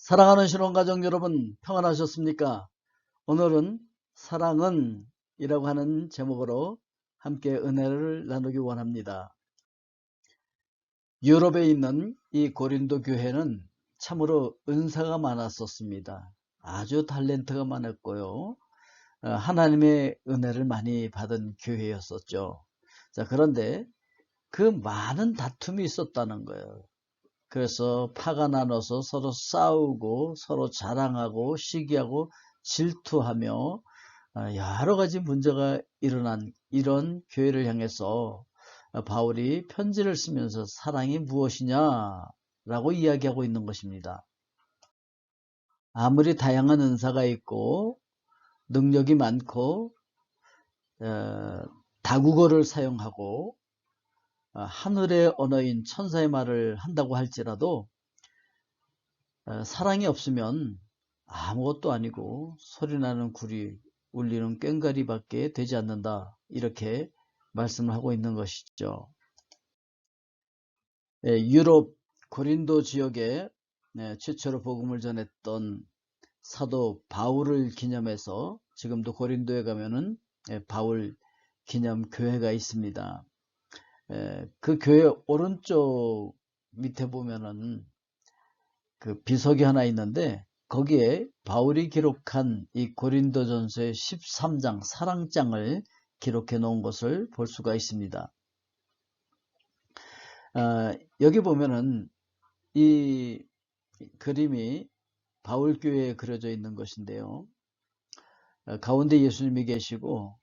사랑하는 신혼가족 여러분, 평안하셨습니까? 오늘은 사랑은 이라고 하는 제목으로 함께 은혜를 나누기 원합니다. 유럽에 있는 이 고린도 교회는 참으로 은사가 많았었습니다. 아주 탤런트가 많았고요. 하나님의 은혜를 많이 받은 교회였었죠. 자, 그런데 그 많은 다툼이 있었다는 거예요. 그래서 파가 나눠서 서로 싸우고 서로 자랑하고 시기하고 질투하며 여러 가지 문제가 일어난 이런 교회를 향해서 바울이 편지를 쓰면서 사랑이 무엇이냐라고 이야기하고 있는 것입니다. 아무리 다양한 은사가 있고 능력이 많고 다국어를 사용하고 하늘의 언어인 천사의 말을 한다고 할지라도 사랑이 없으면 아무것도 아니고 소리나는 구리, 울리는 꽹과리밖에 되지 않는다. 이렇게 말씀을 하고 있는 것이죠. 유럽 고린도 지역에 최초로 복음을 전했던 사도 바울을 기념해서 지금도 고린도에 가면은 바울 기념 교회가 있습니다. 그 교회 오른쪽 밑에 보면은 그 비석이 하나 있는데 거기에 바울이 기록한 이 고린도전서의 13장 사랑장을 기록해 놓은 것을 볼 수가 있습니다. 여기 보면은 이 그림이 바울교회에 그려져 있는 것인데요. 가운데 예수님이 계시고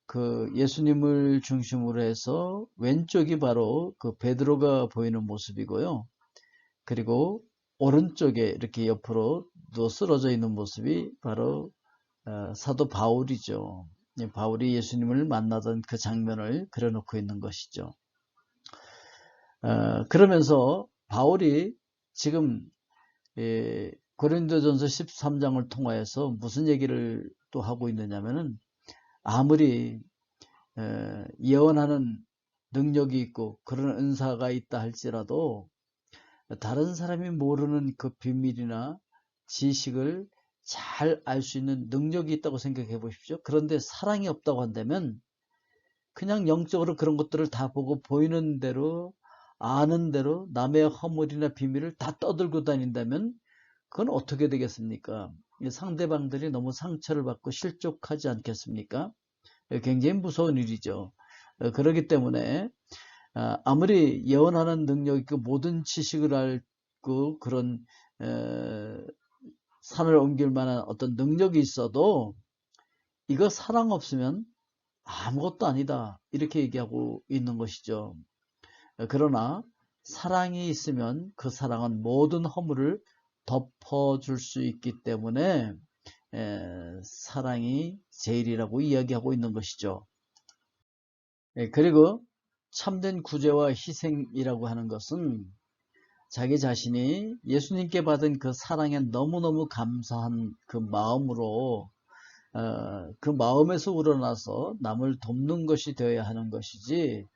그 예수님을 중심으로 해서 왼쪽이 바로 그 베드로가 보이는 모습이고요. 그리고 오른쪽에 이렇게 옆으로 쓰러져 있는 모습이 바로 사도 바울이죠. 바울이 예수님을 만나던 그 장면을 그려놓고 있는 것이죠. 그러면서 바울이 지금 고린도전서 13장을 통하여서 무슨 얘기를 또 하고 있느냐면은 아무리 예언하는 능력이 있고 그런 은사가 있다 할지라도 다른 사람이 모르는 그 비밀이나 지식을 잘 알 수 있는 능력이 있다고 생각해 보십시오. 그런데 사랑이 없다고 한다면 그냥 영적으로 그런 것들을 다 보고 보이는 대로 아는 대로 남의 허물이나 비밀을 다 떠들고 다닌다면 그건 어떻게 되겠습니까? 상대방들이 너무 상처를 받고 실족하지 않겠습니까? 굉장히 무서운 일이죠. 그렇기 때문에 아무리 예언하는 능력 있고 모든 지식을 알고 그런 산을 옮길 만한 어떤 능력이 있어도 이거 사랑 없으면 아무것도 아니다 이렇게 얘기하고 있는 것이죠. 그러나 사랑이 있으면 그 사랑은 모든 허물을 덮어줄 수 있기 때문에 사랑이 제일이라고 이야기하고 있는 것이죠. 그리고 참된 구제와 희생이라고 하는 것은 자기 자신이 예수님께 받은 그 사랑에 너무너무 감사한 그 마음으로 그 마음에서 우러나서 남을 돕는 것이 되어야 하는 것이지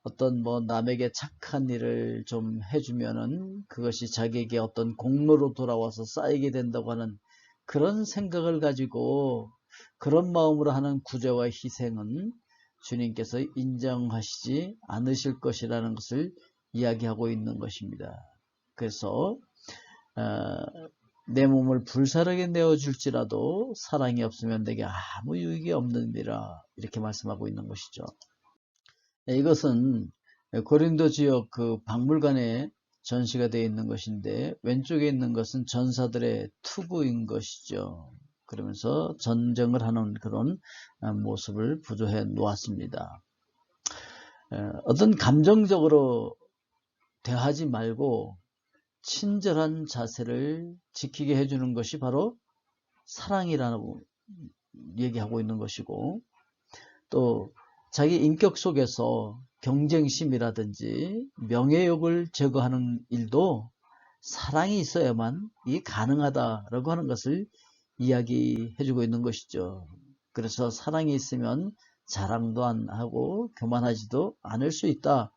어떤 뭐 남에게 착한 일을 좀 해주면은 그것이 자기에게 어떤 공로로 돌아와서 쌓이게 된다고 하는 그런 생각을 가지고 그런 마음으로 하는 구제와 희생은 주님께서 인정하시지 않으실 것이라는 것을 이야기하고 있는 것입니다. 그래서 내 몸을 불사르게 내어줄지라도 사랑이 없으면 내게 아무 유익이 없느니라 이렇게 말씀하고 있는 것이죠. 이것은 고린도 지역 그 박물관에 전시가 되어 있는 것인데 왼쪽에 있는 것은 전사들의 투구인 것이죠. 그러면서 전쟁을 하는 그런 모습을 부조해 놓았습니다. 어떤 감정적으로 대하지 말고 친절한 자세를 지키게 해주는 것이 바로 사랑이라고 얘기하고 있는 것이고 또 자기 인격 속에서 경쟁심이라든지 명예욕을 제거하는 일도 사랑이 있어야만 이게 가능하다라고 하는 것을 이야기해주고 있는 것이죠. 그래서 사랑이 있으면 자랑도 안 하고 교만하지도 않을 수 있다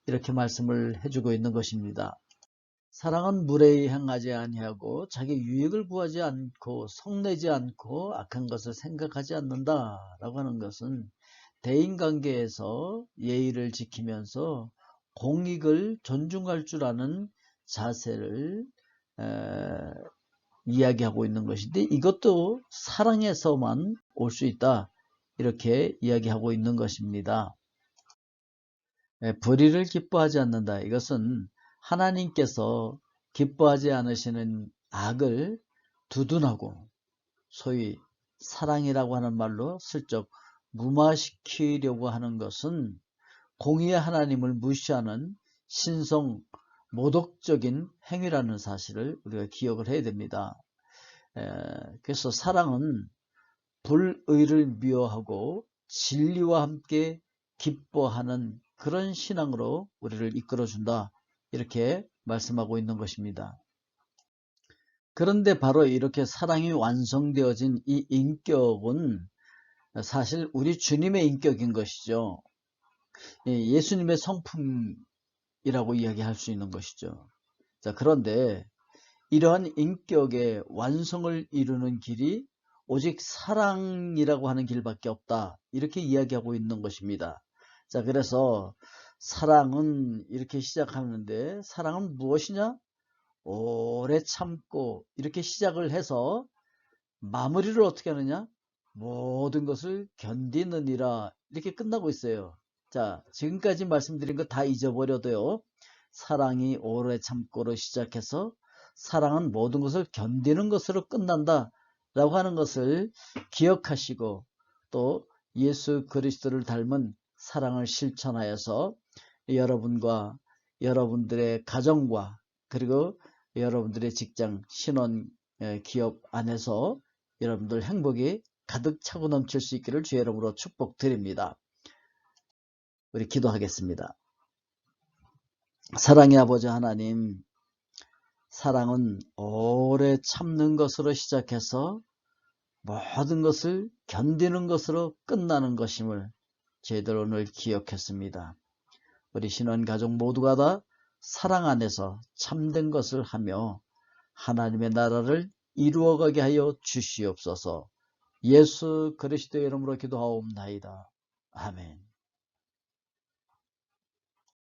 이렇게 말씀을 해주고 있는 것입니다. 사랑은 무례히 행하지 아니하고 자기 유익을 구하지 않고 성내지 않고 악한 것을 생각하지 않는다라고 하는 것은 대인관계에서 예의를 지키면서 공익을 존중할 줄 아는 자세를 이야기하고 있는 것인데, 이것도 사랑에서만 올 수 있다, 이렇게 이야기하고 있는 것입니다. 불의를 기뻐하지 않는다. 이것은 하나님께서 기뻐하지 않으시는 악을 두둔하고 소위 사랑이라고 하는 말로 슬쩍 무마시키려고 하는 것은 공의의 하나님을 무시하는 신성 모독적인 행위라는 사실을 우리가 기억을 해야 됩니다. 그래서 사랑은 불의를 미워하고 진리와 함께 기뻐하는 그런 신앙으로 우리를 이끌어준다, 이렇게 말씀하고 있는 것입니다. 그런데 바로 이렇게 사랑이 완성되어진 이 인격은 사실 우리 주님의 인격인 것이죠. 예수님의 성품이라고 이야기할 수 있는 것이죠. 자, 그런데 이러한 인격의 완성을 이루는 길이 오직 사랑이라고 하는 길밖에 없다, 이렇게 이야기하고 있는 것입니다. 자, 그래서 사랑은 이렇게 시작하는데, 사랑은 무엇이냐? 오래 참고, 이렇게 시작을 해서 마무리를 어떻게 하느냐? 모든 것을 견디느니라, 이렇게 끝나고 있어요. 자, 지금까지 말씀드린 거 다 잊어버려도요, 사랑이 오래 참고로 시작해서 사랑은 모든 것을 견디는 것으로 끝난다 라고 하는 것을 기억하시고, 또 예수 그리스도를 닮은 사랑을 실천하여서 여러분과 여러분들의 가정과 그리고 여러분들의 직장, 신혼, 기업 안에서 여러분들 행복이 가득 차고 넘칠 수 있기를 주의 이름으로 축복드립니다. 우리 기도하겠습니다. 사랑의 아버지 하나님, 사랑은 오래 참는 것으로 시작해서 모든 것을 견디는 것으로 끝나는 것임을 저희들 오늘 기억했습니다. 우리 신혼가족 모두가 다 사랑 안에서 참된 것을 하며 하나님의 나라를 이루어가게 하여 주시옵소서. 예수 그리스도의 이름으로 기도하옵나이다. 아멘.